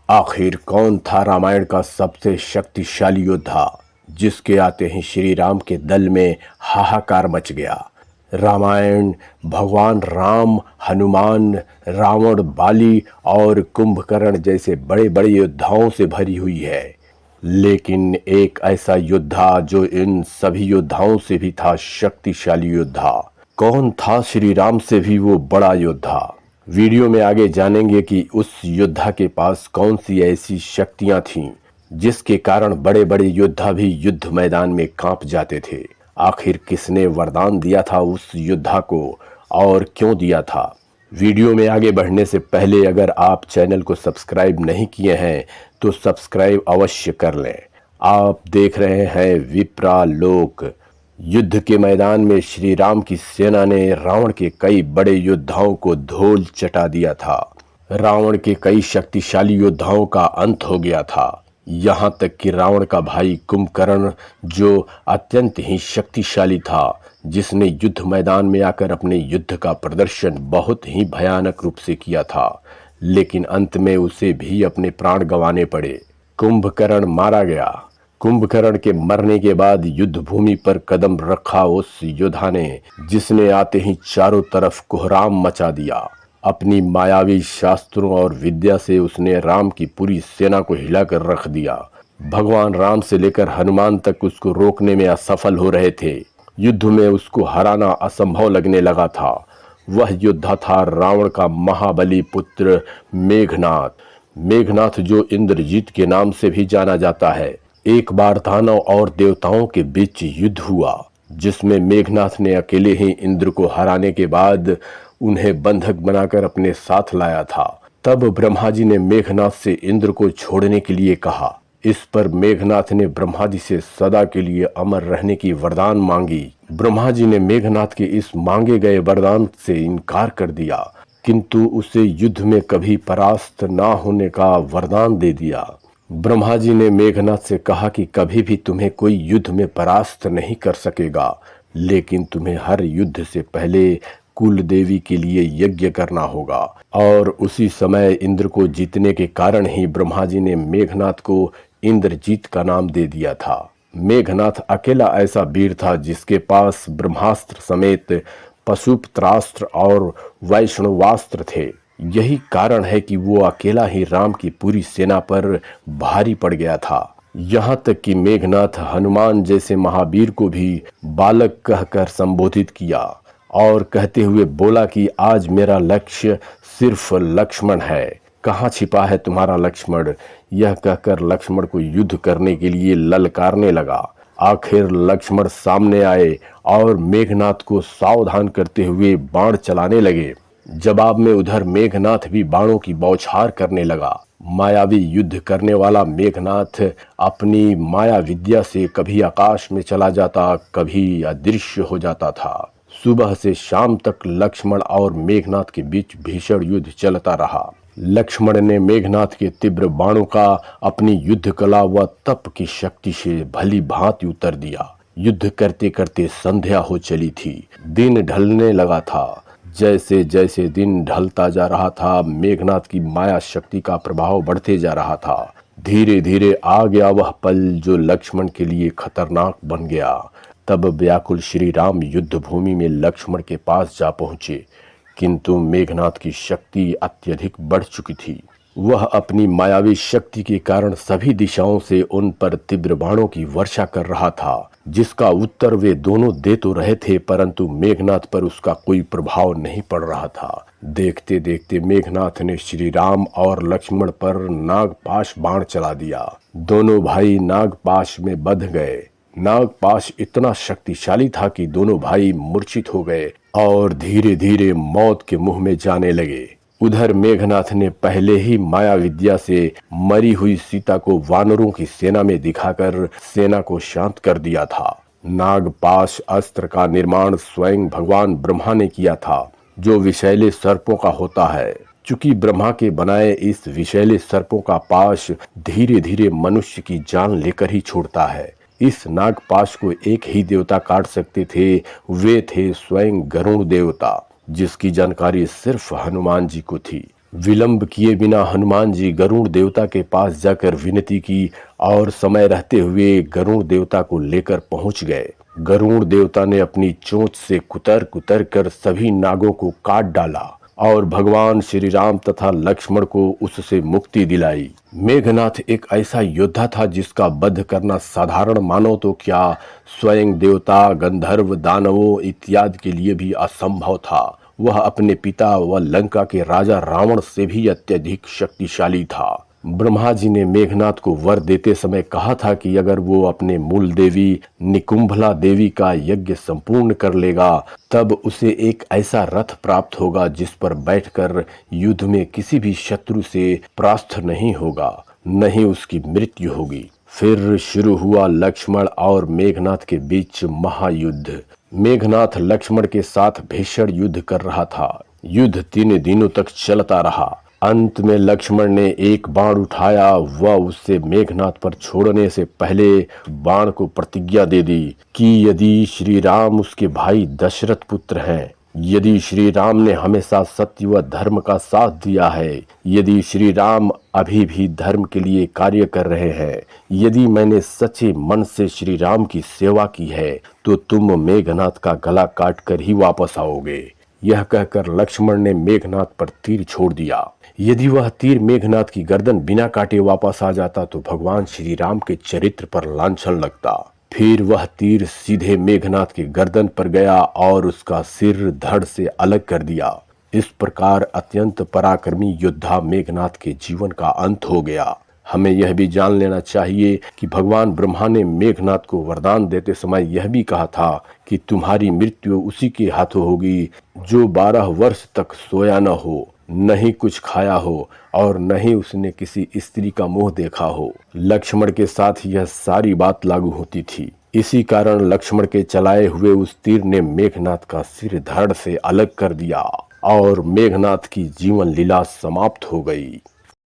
आखिर कौन था रामायण का सबसे शक्तिशाली योद्धा जिसके आते ही श्री राम के दल में हाहाकार मच गया। रामायण भगवान राम, हनुमान, रावण, बाली और कुंभकर्ण जैसे बड़े बड़े योद्धाओं से भरी हुई है, लेकिन एक ऐसा योद्धा जो इन सभी योद्धाओं से भी था शक्तिशाली योद्धा। कौन था श्री राम से भी वो बड़ा योद्धा? वीडियो में आगे जानेंगे कि उस योद्धा के पास कौन सी ऐसी शक्तियां थीं जिसके कारण बड़े बड़े योद्धा भी युद्ध मैदान में कांप जाते थे। आखिर किसने वरदान दिया था उस योद्धा को और क्यों दिया था? वीडियो में आगे बढ़ने से पहले अगर आप चैनल को सब्सक्राइब नहीं किए हैं तो सब्सक्राइब अवश्य कर लें। आप देख रहे हैं विप्रालोक। युद्ध के मैदान में श्री राम की सेना ने रावण के कई बड़े योद्धाओं को धूल चटा दिया था। रावण के कई शक्तिशाली योद्धाओं का अंत हो गया था। यहाँ तक कि रावण का भाई कुंभकर्ण, जो अत्यंत ही शक्तिशाली था, जिसने युद्ध मैदान में आकर अपने युद्ध का प्रदर्शन बहुत ही भयानक रूप से किया था, लेकिन अंत में उसे भी अपने प्राण गंवाने पड़े। कुंभकर्ण मारा गया। कुंभकर्ण के मरने के बाद युद्ध भूमि पर कदम रखा उस योद्धा ने जिसने आते ही चारों तरफ कोहराम मचा दिया। अपनी मायावी शास्त्रों और विद्या से उसने राम की पूरी सेना को हिलाकर रख दिया। भगवान राम से लेकर हनुमान तक उसको रोकने में असफल हो रहे थे। युद्ध में उसको हराना असंभव लगने लगा था। वह योद्धा था रावण का महाबली पुत्र मेघनाथ। मेघनाथ जो इंद्रजीत के नाम से भी जाना जाता है। एक बार दानव और देवताओं के बीच युद्ध हुआ जिसमें मेघनाथ ने अकेले ही इंद्र को हराने के बाद उन्हें बंधक बनाकर अपने साथ लाया था। तब ब्रह्मा जी ने मेघनाथ से इंद्र को छोड़ने के लिए कहा। इस पर मेघनाथ ने ब्रह्मा जी से सदा के लिए अमर रहने की वरदान मांगी। ब्रह्मा जी ने मेघनाथ के इस मांगे गए वरदान से इनकार कर दिया, किंतु उसे युद्ध में कभी परास्त ना होने का वरदान दे दिया। ब्रह्मा जी ने मेघनाथ से कहा कि कभी भी तुम्हें कोई युद्ध में परास्त नहीं कर सकेगा, लेकिन तुम्हें हर युद्ध से पहले कुल देवी के लिए यज्ञ करना होगा। और उसी समय इंद्र को जीतने के कारण ही ब्रह्मा जी ने मेघनाथ को इंद्रजीत का नाम दे दिया था। मेघनाथ अकेला ऐसा वीर था जिसके पास ब्रह्मास्त्र समेत पशुपत्रास्त्र और वैष्णवास्त्र थे। यही कारण है कि वो अकेला ही राम की पूरी सेना पर भारी पड़ गया था। यहाँ तक कि मेघनाथ हनुमान जैसे महावीर को भी बालक कहकर संबोधित किया और कहते हुए बोला कि आज मेरा लक्ष्य सिर्फ लक्ष्मण है। कहाँ छिपा है तुम्हारा लक्ष्मण? यह कहकर लक्ष्मण को युद्ध करने के लिए ललकारने लगा। आखिर लक्ष्मण सामने आए और मेघनाथ को सावधान करते हुए बाण चलाने लगे। जवाब में उधर मेघनाथ भी बाणों की बौछार करने लगा। मायावी युद्ध करने वाला मेघनाथ अपनी माया विद्या से कभी आकाश में चला जाता, कभी अदृश्य हो जाता था। सुबह से शाम तक लक्ष्मण और मेघनाथ के बीच भीषण युद्ध चलता रहा। लक्ष्मण ने मेघनाथ के तीव्र बाणों का अपनी युद्ध कला व तप की शक्ति से भली भांति उत्तर दिया। युद्ध करते करते संध्या हो चली थी। दिन ढलने लगा था। जैसे जैसे दिन ढलता जा रहा था, मेघनाथ की माया शक्ति का प्रभाव बढ़ते जा रहा था। धीरे धीरे आ गया वह पल जो लक्ष्मण के लिए खतरनाक बन गया। तब व्याकुल श्री राम युद्ध भूमि में लक्ष्मण के पास जा पहुंचे, किंतु मेघनाथ की शक्ति अत्यधिक बढ़ चुकी थी। वह अपनी मायावी शक्ति के कारण सभी दिशाओं से उन पर तीव्र बाणों की वर्षा कर रहा था, जिसका उत्तर वे दोनों दे तो रहे थे, परंतु मेघनाथ पर उसका कोई प्रभाव नहीं पड़ रहा था। देखते देखते मेघनाथ ने श्री राम और लक्ष्मण पर नागपाश बाण चला दिया। दोनों भाई नागपाश में बंध गए। नागपाश इतना शक्तिशाली था कि दोनों भाई मूर्छित हो गए और धीरे धीरे मौत के मुंह में जाने लगे। उधर मेघनाथ ने पहले ही माया विद्या से मरी हुई सीता को वानरों की सेना में दिखाकर सेना को शांत कर दिया था। नागपाश अस्त्र का निर्माण स्वयं भगवान ब्रह्मा ने किया था, जो विषैले सर्पों का होता है। चूंकि ब्रह्मा के बनाए इस विषैले सर्पों का पाश धीरे धीरे मनुष्य की जान लेकर ही छोड़ता है। इस नागपाश को एक ही देवता काट सकते थे, वे थे स्वयं गरुड़ देवता, जिसकी जानकारी सिर्फ हनुमान जी को थी। विलंब किए बिना हनुमान जी गरुड़ देवता के पास जाकर विनती की और समय रहते हुए गरुड़ देवता को लेकर पहुंच गए। गरुड़ देवता ने अपनी चोंच से कुतर कुतर कर सभी नागों को काट डाला और भगवान श्री राम तथा लक्ष्मण को उससे मुक्ति दिलाई। मेघनाथ एक ऐसा योद्धा था जिसका वध करना साधारण मानव तो क्या, स्वयं देवता, गंधर्व, दानवों इत्यादि के लिए भी असंभव था। वह अपने पिता व लंका के राजा रावण से भी अत्यधिक शक्तिशाली था। ब्रह्मा जी ने मेघनाथ को वर देते समय कहा था कि अगर वो अपने मूल देवी निकुंभला देवी का यज्ञ संपूर्ण कर लेगा तब उसे एक ऐसा रथ प्राप्त होगा जिस पर बैठकर युद्ध में किसी भी शत्रु से परास्त नहीं होगा, न ही उसकी मृत्यु होगी। फिर शुरू हुआ लक्ष्मण और मेघनाथ के बीच महायुद्ध। मेघनाथ लक्ष्मण के साथ भीषण युद्ध कर रहा था। युद्ध 3 दिनों तक चलता रहा। अंत में लक्ष्मण ने एक बाण उठाया व उससे मेघनाथ पर छोड़ने से पहले बाण को प्रतिज्ञा दे दी कि यदि श्री राम उसके भाई दशरथ पुत्र हैं, यदि श्री राम ने हमेशा सत्य व धर्म का साथ दिया है, यदि श्री राम अभी भी धर्म के लिए कार्य कर रहे हैं, यदि मैंने सच्चे मन से श्री राम की सेवा की है तो तुम मेघनाथ का गला काट कर ही वापस आओगे। यह कहकर लक्ष्मण ने मेघनाथ पर तीर छोड़ दिया। यदि वह तीर मेघनाथ की गर्दन बिना काटे वापस आ जाता तो भगवान श्री राम के चरित्र पर लांछन लगता। फिर वह तीर सीधे मेघनाथ की गर्दन पर गया और उसका सिर धड़ से अलग कर दिया। इस प्रकार अत्यंत पराक्रमी योद्धा मेघनाथ के जीवन का अंत हो गया। हमें यह भी जान लेना चाहिए कि भगवान ब्रह्मा ने मेघनाथ को वरदान देते समय यह भी कहा था कि तुम्हारी मृत्यु उसी के हाथों होगी जो 12 वर्ष तक सोया न हो, न ही कुछ खाया हो और न ही उसने किसी स्त्री का मुंह देखा हो। लक्ष्मण के साथ यह सारी बात लागू होती थी। इसी कारण लक्ष्मण के चलाए हुए उस तीर ने मेघनाथ का सिर धड़ से अलग कर दिया और मेघनाथ की जीवन लीला समाप्त हो गई।